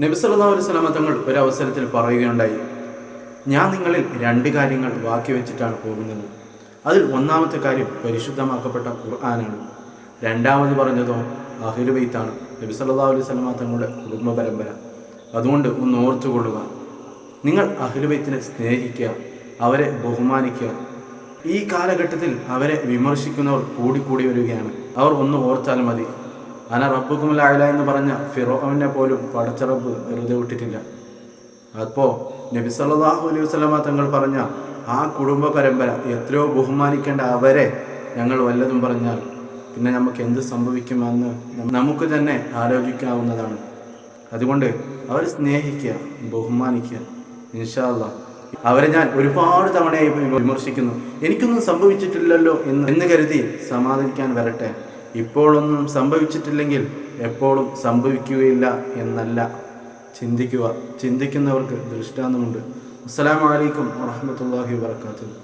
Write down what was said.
നബി സല്ലല്ലാഹു അലൈഹി വസല്ലം തങ്ങൾ ഒരു അവസരത്തിൽ പറയുകയുണ്ടായി, ഞാൻ നിങ്ങളിൽ രണ്ട് കാര്യങ്ങൾ ബാക്കി വെച്ചിട്ടാണ് പോകുന്നത്. അതിൽ ഒന്നാമത്തെ കാര്യം പരിശുദ്ധമാക്കപ്പെട്ട ഖുർആനാണ്. രണ്ടാമത് പറഞ്ഞതോ അഹ്ലു ബൈത്താണ്, നബി സല്ലല്ലാഹു അലൈഹി വസല്ലം തങ്ങളുടെ കുടുംബ പരമ്പര. അതുകൊണ്ട് ഒന്ന് ഓർത്തുകൊള്ളുക, നിങ്ങൾ അഹ്ലു ബൈത്തിനെ സ്നേഹിക്കുക, അവരെ ബഹുമാനിക്കുക. ഈ കാലഘട്ടത്തിൽ അവരെ വിമർശിക്കുന്നവർ കൂടിക്കൂടി വരികയാണ്. അവർ ഒന്ന് ഓർത്താൽ മതി, അന റബ്ബുക്കുമുൽ അഅ്ല എന്ന് പറഞ്ഞ ഫിറഔനെ പോലും പടച്ച റബ്ബ് വെറുതെ വിട്ടിട്ടില്ല. അപ്പോൾ നബി സല്ലല്ലാഹു അലൈഹി വസല്ലം തങ്ങൾ പറഞ്ഞ ആ കുടുംബ പരമ്പര എത്രയോ ബഹുമാനിക്കേണ്ട അവരെ ഞങ്ങൾ വല്ലതും പറഞ്ഞാൽ പിന്നെ നമുക്ക് എന്ത് സംഭവിക്കുമെന്ന് നമുക്ക് തന്നെ ആലോചിക്കാവുന്നതാണ്. അതുകൊണ്ട് അവരെ സ്നേഹിക്കുക, ബഹുമാനിക്കുക. ഇൻഷാ അല്ലാഹ് അവരെ ഞാൻ ഒരുപാട് തവണയായി വിമർശിക്കുന്നു, എനിക്കൊന്നും സംഭവിച്ചിട്ടില്ലല്ലോ എന്ന് കരുതി സമാധാനിക്കാൻ വരട്ടെ. ഇപ്പോഴൊന്നും സംഭവിച്ചിട്ടില്ലെങ്കിൽ എപ്പോഴും സംഭവിക്കുകയില്ല എന്നല്ല ചിന്തിക്കുക. ചിന്തിക്കുന്നവർക്ക് ദൃഷ്ടാന്തമുണ്ട്. അസ്സലാമു അലൈക്കും വറഹ്മത്തുള്ളാഹി വബറകാതുഹു.